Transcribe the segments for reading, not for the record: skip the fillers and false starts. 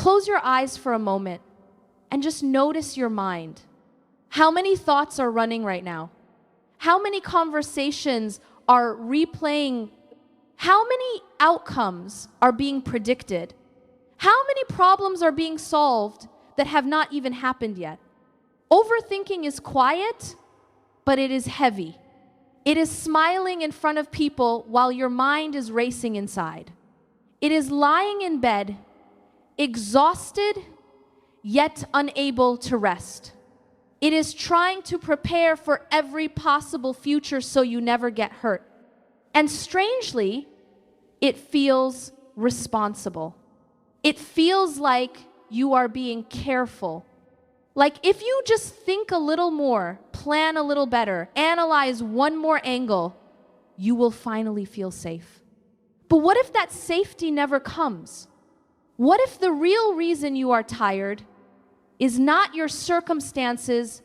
Close your eyes for a moment and just notice your mind. How many thoughts are running right now? How many conversations are replaying? How many outcomes are being predicted? How many problems are being solved that have not even happened yet? Overthinking is quiet, but it is heavy. It is smiling in front of people while your mind is racing inside. It is lying in bed, exhausted, yet unable to rest. It is trying to prepare for every possible future so you never get hurt. And strangely, it feels responsible. It feels like you are being careful. Like if you just think a little more, plan a little better, analyze one more angle, you will finally feel safe. But what if that safety never comes? What if the real reason you are tired is not your circumstances,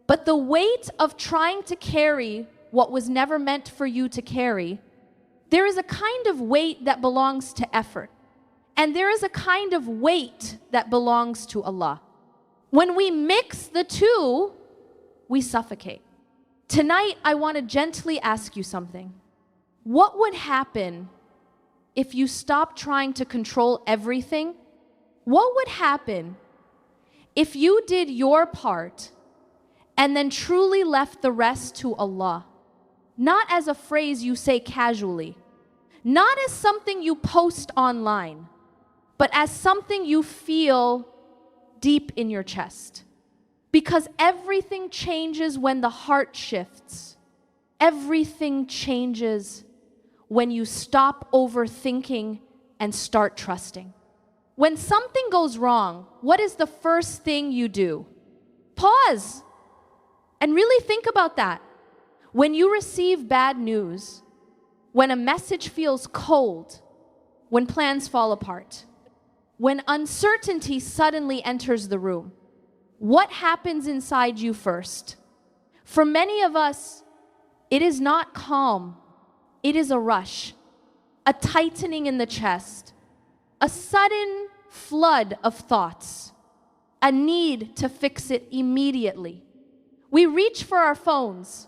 but the weight of trying to carry what was never meant for you to carry? There is a kind of weight that belongs to effort, and there is a kind of weight that belongs to Allah. When we mix the two, we suffocate. Tonight, I want to gently ask you something. What would happen if you stopped trying to control everything? What would happen if you did your part and then truly left the rest to Allah? Not as a phrase you say casually, not as something you post online, but as something you feel deep in your chest. Because everything changes when the heart shifts. Everything changes when you stop overthinking and start trusting. When something goes wrong, what is the first thing you do? Pause and really think about that. When you receive bad news, when a message feels cold, when plans fall apart, when uncertainty suddenly enters the room, what happens inside you first? For many of us, it is not calm. It is a rush, a tightening in the chest, a sudden flood of thoughts, a need to fix it immediately. We reach for our phones.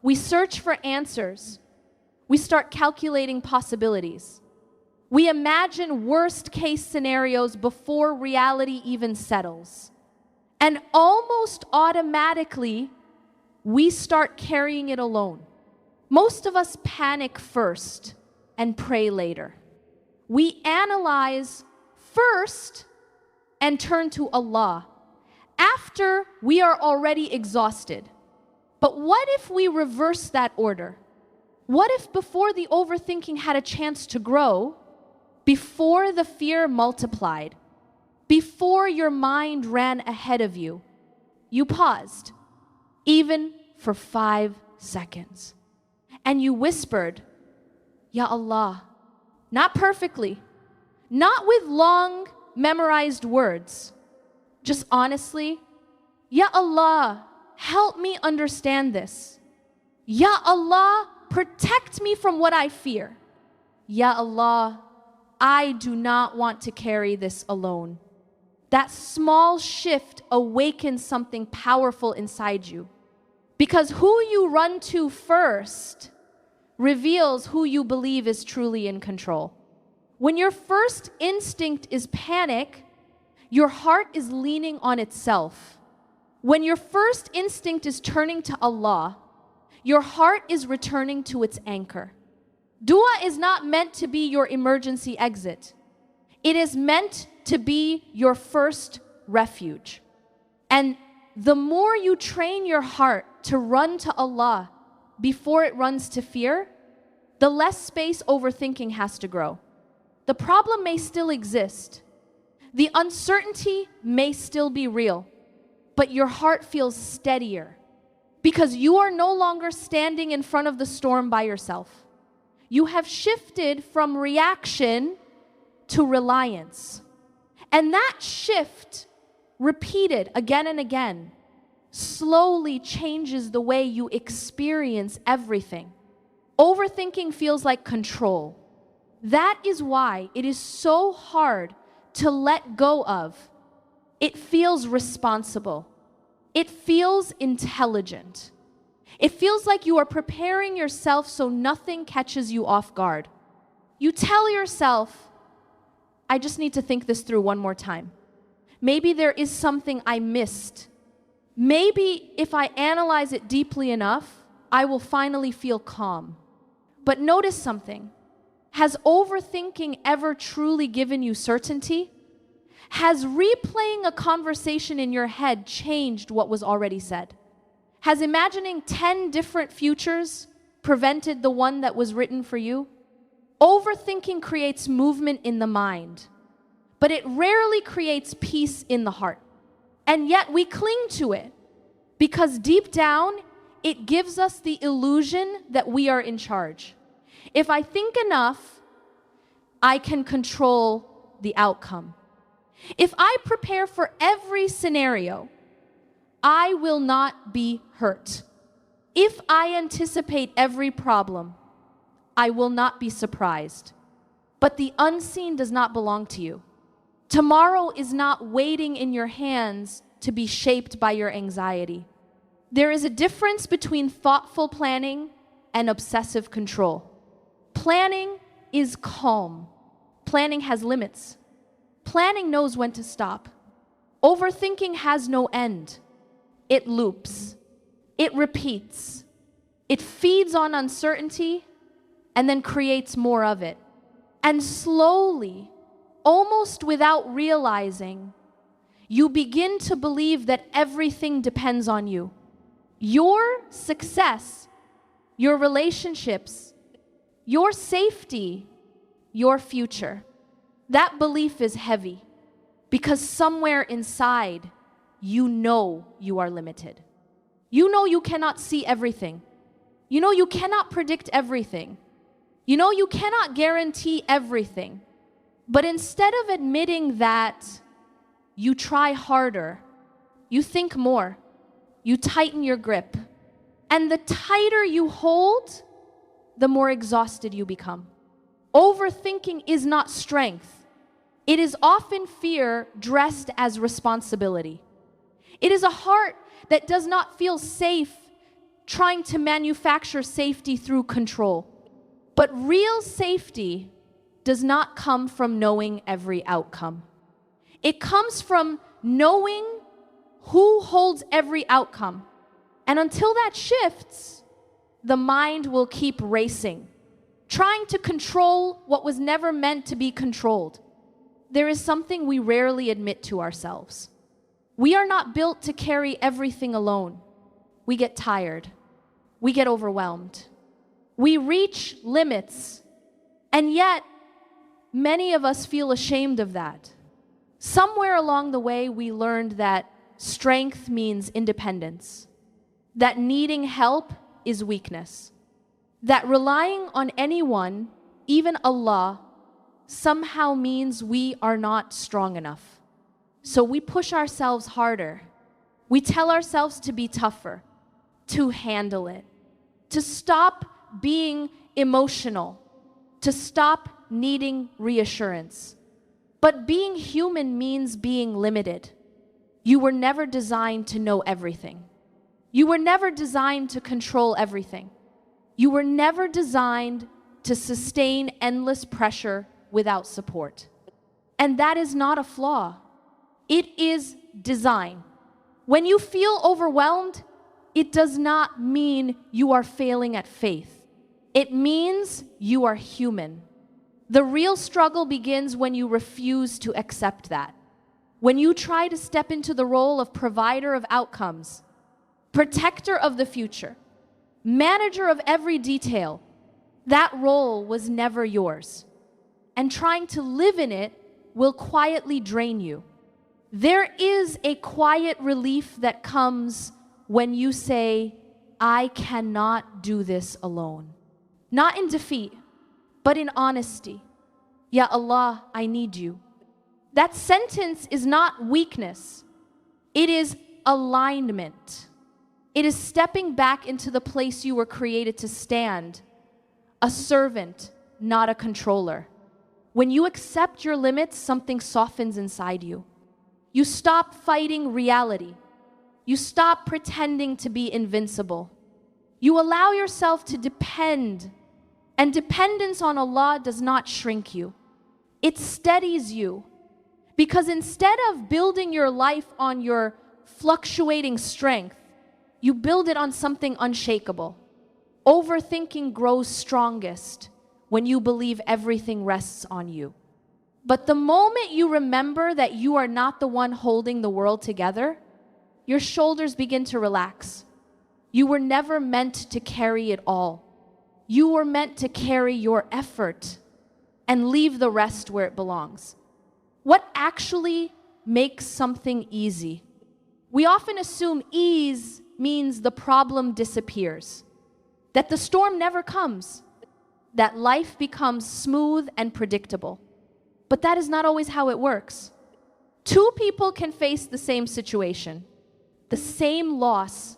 We search for answers. We start calculating possibilities. We imagine worst-case scenarios before reality even settles. And almost automatically, we start carrying it alone. Most of us panic first and pray later. We analyze first and turn to Allah after we are already exhausted. But what if we reverse that order? What if before the overthinking had a chance to grow, before the fear multiplied, before your mind ran ahead of you, you paused, even for 5 seconds, and you whispered, Ya Allah, not perfectly, not with long memorized words, just honestly, Ya Allah, help me understand this. Ya Allah, protect me from what I fear. Ya Allah, I do not want to carry this alone. That small shift awakens something powerful inside you. Because who you run to first reveals who you believe is truly in control. When your first instinct is panic, your heart is leaning on itself. When your first instinct is turning to Allah, your heart is returning to its anchor. Dua is not meant to be your emergency exit. It is meant to be your first refuge. And the more you train your heart to run to Allah before it runs to fear, the less space overthinking has to grow. The problem may still exist. The uncertainty may still be real, but your heart feels steadier because you are no longer standing in front of the storm by yourself. You have shifted from reaction to reliance. And that shift, repeated again and again, slowly changes the way you experience everything. Overthinking feels like control. That is why it is so hard to let go of. It feels responsible. It feels intelligent. It feels like you are preparing yourself so nothing catches you off guard. You tell yourself, I just need to think this through one more time. Maybe there is something I missed. Maybe if I analyze it deeply enough, I will finally feel calm. But notice something. Has overthinking ever truly given you certainty? Has replaying a conversation in your head changed what was already said? Has imagining 10 different futures prevented the one that was written for you? Overthinking creates movement in the mind, but it rarely creates peace in the heart. And yet we cling to it because deep down, it gives us the illusion that we are in charge. If I think enough, I can control the outcome. If I prepare for every scenario, I will not be hurt. If I anticipate every problem, I will not be surprised. But the unseen does not belong to you. Tomorrow is not waiting in your hands to be shaped by your anxiety. There is a difference between thoughtful planning and obsessive control. Planning is calm. Planning has limits. Planning knows when to stop. Overthinking has no end. It loops. It repeats. It feeds on uncertainty and then creates more of it. And slowly, almost without realizing, you begin to believe that everything depends on you. Your success, your relationships, your safety, your future. That belief is heavy because somewhere inside, you know you are limited. You know you cannot see everything. You know you cannot predict everything. You know you cannot guarantee everything. But instead of admitting that, you try harder. You think more. You tighten your grip. And the tighter you hold, the more exhausted you become. Overthinking is not strength. It is often fear dressed as responsibility. It is a heart that does not feel safe trying to manufacture safety through control. But real safety does not come from knowing every outcome. It comes from knowing who holds every outcome. And until that shifts, the mind will keep racing, trying to control what was never meant to be controlled. There is something we rarely admit to ourselves. We are not built to carry everything alone. We get tired. We get overwhelmed. We reach limits, and yet many of us feel ashamed of that. Somewhere along the way, we learned that strength means independence, that needing help is weakness, that relying on anyone, even Allah, somehow means we are not strong enough. So we push ourselves harder. We tell ourselves to be tougher, to handle it, to stop being emotional, to stop needing reassurance. But being human means being limited. You were never designed to know everything. You were never designed to control everything. You were never designed to sustain endless pressure without support. And that is not a flaw. It is design. When you feel overwhelmed, it does not mean you are failing at faith. It means you are human. The real struggle begins when you refuse to accept that. When you try to step into the role of provider of outcomes, protector of the future, manager of every detail, that role was never yours. And trying to live in it will quietly drain you. There is a quiet relief that comes when you say, I cannot do this alone. Not in defeat, but in honesty. Ya Allah, I need you. That sentence is not weakness. It is alignment. It is stepping back into the place you were created to stand, a servant, not a controller. When you accept your limits, something softens inside you. You stop fighting reality. You stop pretending to be invincible. You allow yourself to depend, and dependence on Allah does not shrink you. It steadies you, because instead of building your life on your fluctuating strength, you build it on something unshakable. Overthinking grows strongest when you believe everything rests on you. But the moment you remember that you are not the one holding the world together, your shoulders begin to relax. You were never meant to carry it all. You were meant to carry your effort and leave the rest where it belongs. What actually makes something easy? We often assume ease means the problem disappears, that the storm never comes, that life becomes smooth and predictable. But that is not always how it works. Two people can face the same situation, the same loss,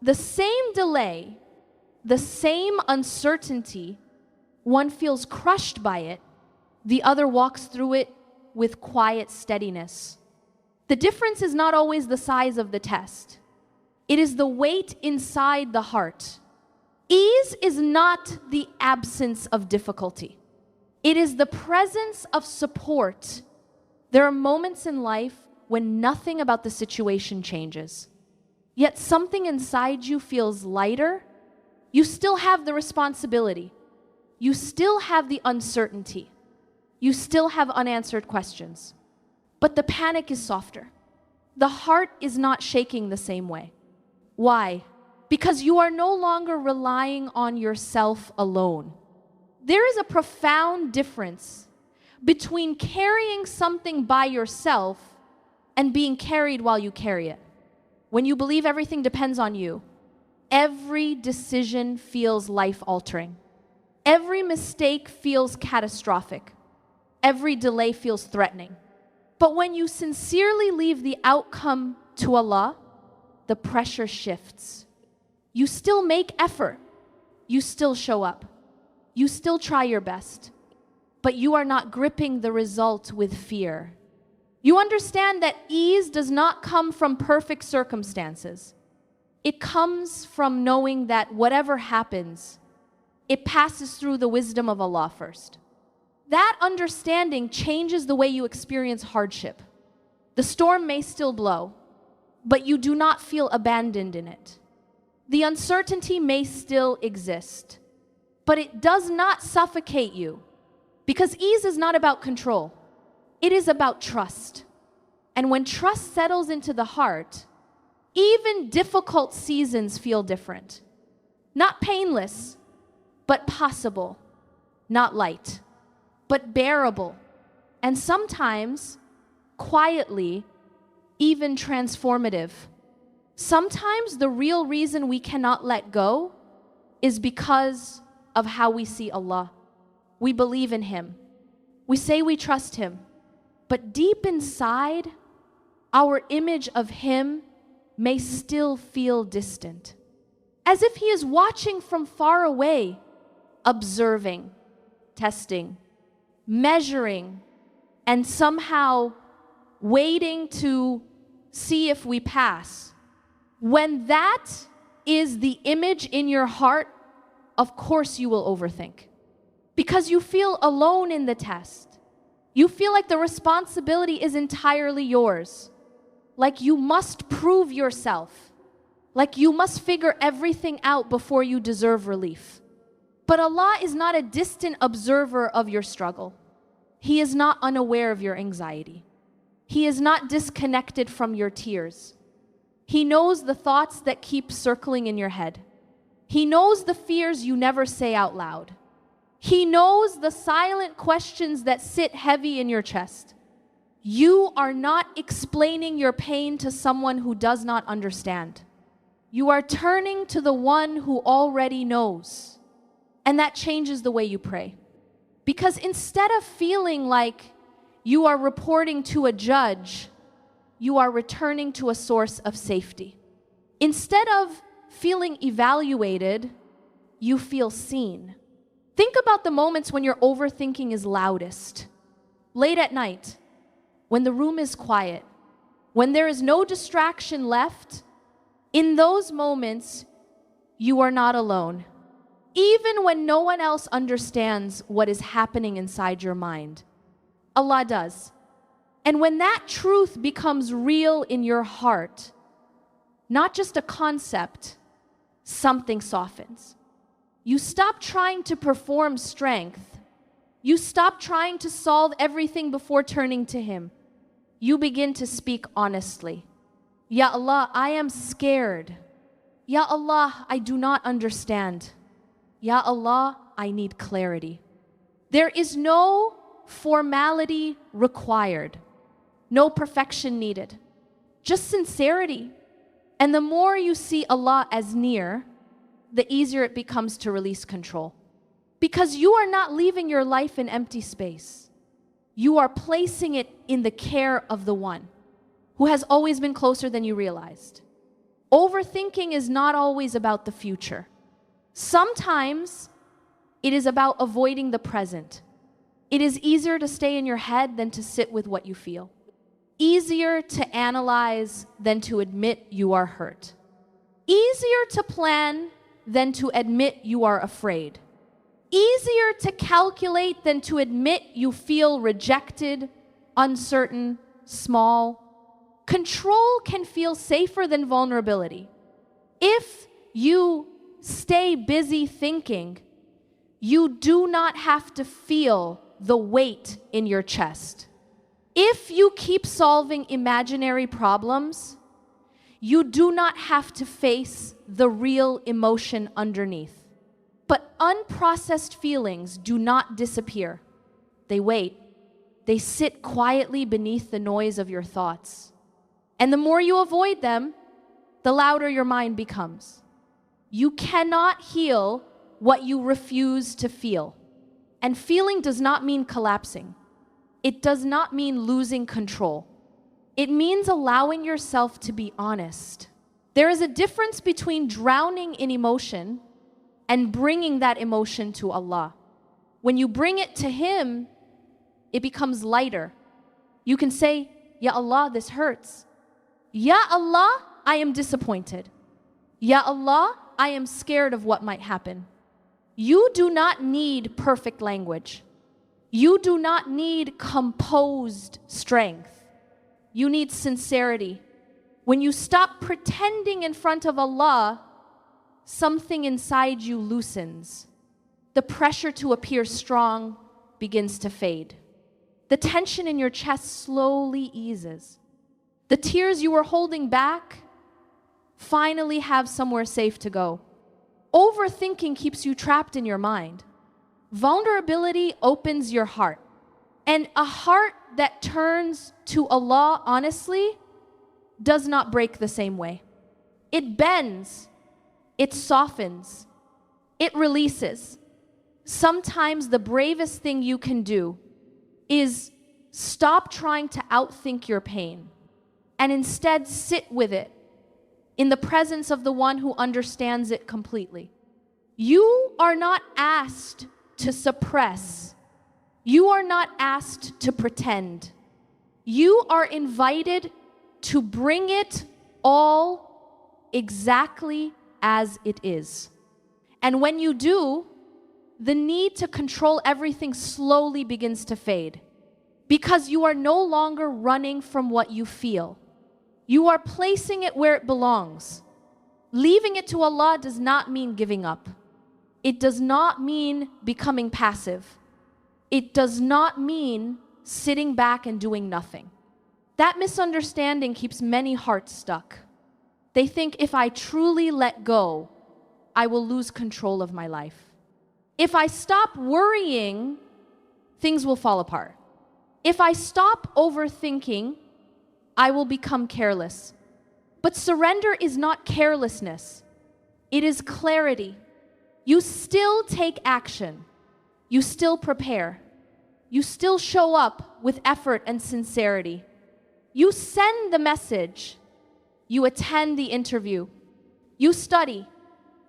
the same delay, the same uncertainty. One feels crushed by it, the other walks through it with quiet steadiness. The difference is not always the size of the test. It is the weight inside the heart. Ease is not the absence of difficulty. It is the presence of support. There are moments in life when nothing about the situation changes, yet something inside you feels lighter. You still have the responsibility. You still have the uncertainty. You still have unanswered questions. But the panic is softer. The heart is not shaking the same way. Why? Because you are no longer relying on yourself alone. There is a profound difference between carrying something by yourself and being carried while you carry it. When you believe everything depends on you, every decision feels life-altering. Every mistake feels catastrophic. Every delay feels threatening. But when you sincerely leave the outcome to Allah, the pressure shifts. You still make effort. You still show up. You still try your best. But you are not gripping the result with fear. You understand that ease does not come from perfect circumstances. It comes from knowing that whatever happens, it passes through the wisdom of Allah first. That understanding changes the way you experience hardship. The storm may still blow, but you do not feel abandoned in it. The uncertainty may still exist, but it does not suffocate you, because ease is not about control. It is about trust. And when trust settles into the heart, even difficult seasons feel different. Not painless, but possible. Not light, but bearable. And sometimes, quietly, even transformative. Sometimes the real reason we cannot let go is because of how we see Allah. We believe in Him. We say we trust Him. But deep inside, our image of Him may still feel distant. As if He is watching from far away, observing, testing, measuring, and somehow waiting to see if we pass. When that is the image in your heart, of course you will overthink. Because you feel alone in the test. You feel like the responsibility is entirely yours. Like you must prove yourself. Like you must figure everything out before you deserve relief. But Allah is not a distant observer of your struggle. He is not unaware of your anxiety. He is not disconnected from your tears. He knows the thoughts that keep circling in your head. He knows the fears you never say out loud. He knows the silent questions that sit heavy in your chest. You are not explaining your pain to someone who does not understand. You are turning to the one who already knows. And that changes the way you pray. Because instead of feeling like you are reporting to a judge, you are returning to a source of safety. Instead of feeling evaluated, you feel seen. Think about the moments when your overthinking is loudest. Late at night, when the room is quiet, when there is no distraction left. In those moments, you are not alone. Even when no one else understands what is happening inside your mind, Allah does. And when that truth becomes real in your heart, not just a concept, something softens. You stop trying to perform strength. You stop trying to solve everything before turning to Him. You begin to speak honestly. Ya Allah, I am scared. Ya Allah, I do not understand. Ya Allah, I need clarity. There is no formality required, no perfection needed, just sincerity. And the more you see Allah as near, the easier it becomes to release control. Because you are not leaving your life in empty space. You are placing it in the care of the One who has always been closer than you realized. Overthinking is not always about the future. Sometimes it is about avoiding the present. It is easier to stay in your head than to sit with what you feel. Easier to analyze than to admit you are hurt. Easier to plan than to admit you are afraid. Easier to calculate than to admit you feel rejected, uncertain, small. Control can feel safer than vulnerability. If you stay busy thinking, you do not have to feel the weight in your chest. If you keep solving imaginary problems, you do not have to face the real emotion underneath. But unprocessed feelings do not disappear. They wait. They sit quietly beneath the noise of your thoughts. And the more you avoid them, the louder your mind becomes. You cannot heal what you refuse to feel. And feeling does not mean collapsing. It does not mean losing control. It means allowing yourself to be honest. There is a difference between drowning in emotion and bringing that emotion to Allah. When you bring it to Him, it becomes lighter. You can say, Ya Allah, this hurts. Ya Allah, I am disappointed. Ya Allah, I am scared of what might happen. You do not need perfect language. You do not need composed strength. You need sincerity. When you stop pretending in front of Allah, something inside you loosens. The pressure to appear strong begins to fade. The tension in your chest slowly eases. The tears you were holding back finally have somewhere safe to go. Overthinking keeps you trapped in your mind. Vulnerability opens your heart. And a heart that turns to Allah honestly does not break the same way. It bends, it softens, it releases. Sometimes the bravest thing you can do is stop trying to outthink your pain and instead sit with it in the presence of the One who understands it completely. You are not asked to suppress. You are not asked to pretend. You are invited to bring it all exactly as it is. And when you do, the need to control everything slowly begins to fade because you are no longer running from what you feel. You are placing it where it belongs. Leaving it to Allah does not mean giving up. It does not mean becoming passive. It does not mean sitting back and doing nothing. That misunderstanding keeps many hearts stuck. They think if I truly let go, I will lose control of my life. If I stop worrying, things will fall apart. If I stop overthinking, I will become careless. But surrender is not carelessness. It is clarity. You still take action. You still prepare. You still show up with effort and sincerity. You send the message. You attend the interview. You study.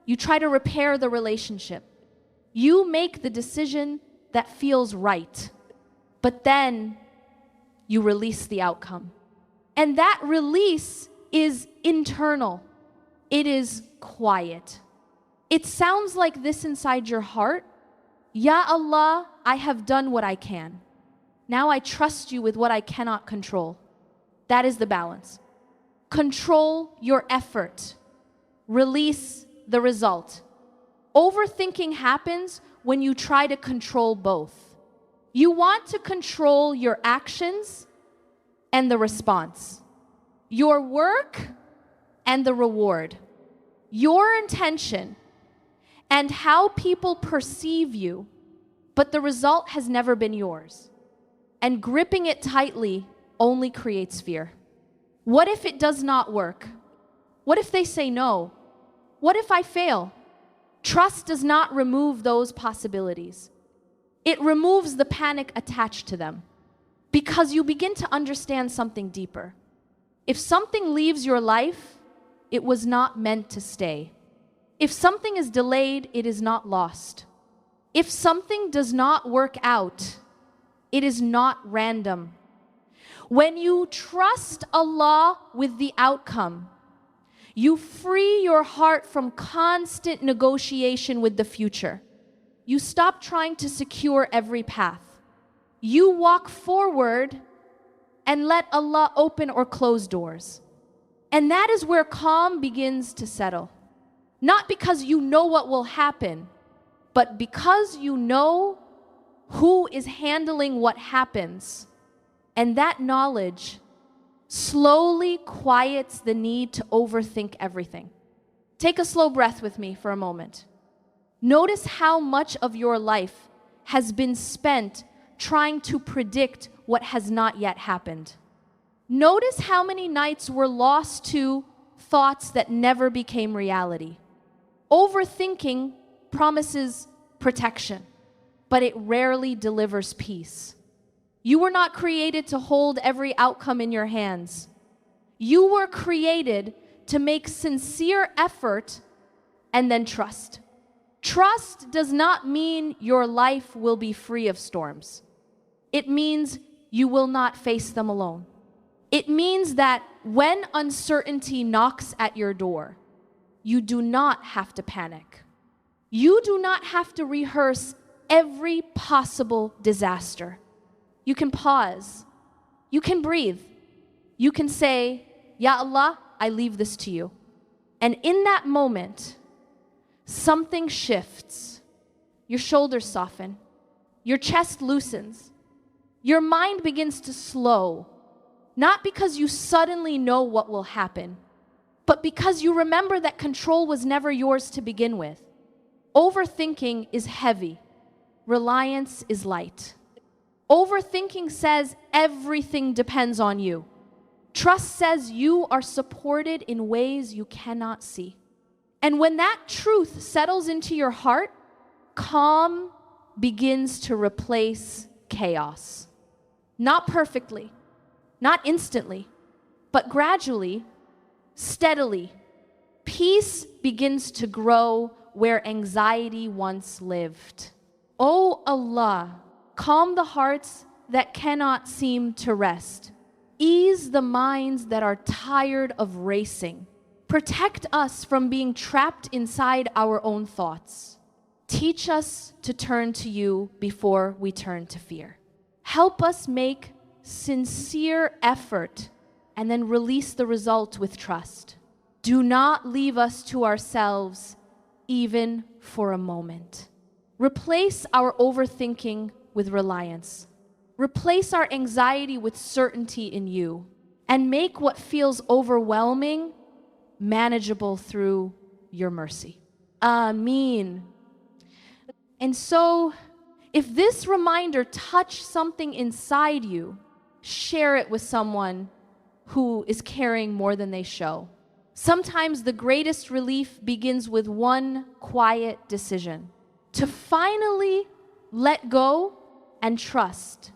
You try to repair the relationship. You make the decision that feels right, but then you release the outcome. And that release is internal. It is quiet. It sounds like this inside your heart. Ya Allah, I have done what I can. Now I trust you with what I cannot control. That is the balance. Control your effort. Release the result. Overthinking happens when you try to control both. You want to control your actions and the response, your work and the reward, your intention and how people perceive you, but the result has never been yours. And gripping it tightly only creates fear. What if it does not work? What if they say no? What if I fail? Trust does not remove those possibilities. It removes the panic attached to them because you begin to understand something deeper. If something leaves your life, it was not meant to stay. If something is delayed, it is not lost. If something does not work out, it is not random. When you trust Allah with the outcome, you free your heart from constant negotiation with the future. You stop trying to secure every path. You walk forward and let Allah open or close doors. And that is where calm begins to settle. Not because you know what will happen, but because you know who is handling what happens. And that knowledge slowly quiets the need to overthink everything. Take a slow breath with me for a moment. Notice how much of your life has been spent trying to predict what has not yet happened. Notice how many nights were lost to thoughts that never became reality. Overthinking promises protection, but it rarely delivers peace. You were not created to hold every outcome in your hands. You were created to make sincere effort and then trust. Trust does not mean your life will be free of storms. It means you will not face them alone. It means that when uncertainty knocks at your door, you do not have to panic. You do not have to rehearse every possible disaster. You can pause. You can breathe. You can say, Ya Allah, I leave this to you. And in that moment, something shifts. Your shoulders soften. Your chest loosens. Your mind begins to slow. Not because you suddenly know what will happen, but because you remember that control was never yours to begin with. Overthinking is heavy. Reliance is light. Overthinking says everything depends on you. Trust says you are supported in ways you cannot see. And when that truth settles into your heart, calm begins to replace chaos. Not perfectly, not instantly, but gradually, steadily, peace begins to grow where anxiety once lived. Oh Allah, calm the hearts that cannot seem to rest. Ease the minds that are tired of racing. Protect us from being trapped inside our own thoughts. Teach us to turn to you before we turn to fear. Help us make sincere effort and then release the result with trust. Do not leave us to ourselves even for a moment. Replace our overthinking with reliance. Replace our anxiety with certainty in you, and make what feels overwhelming manageable through your mercy. Ameen. And so, if this reminder touched something inside you, share it with someone who is carrying more than they show. Sometimes the greatest relief begins with one quiet decision to finally let go and trust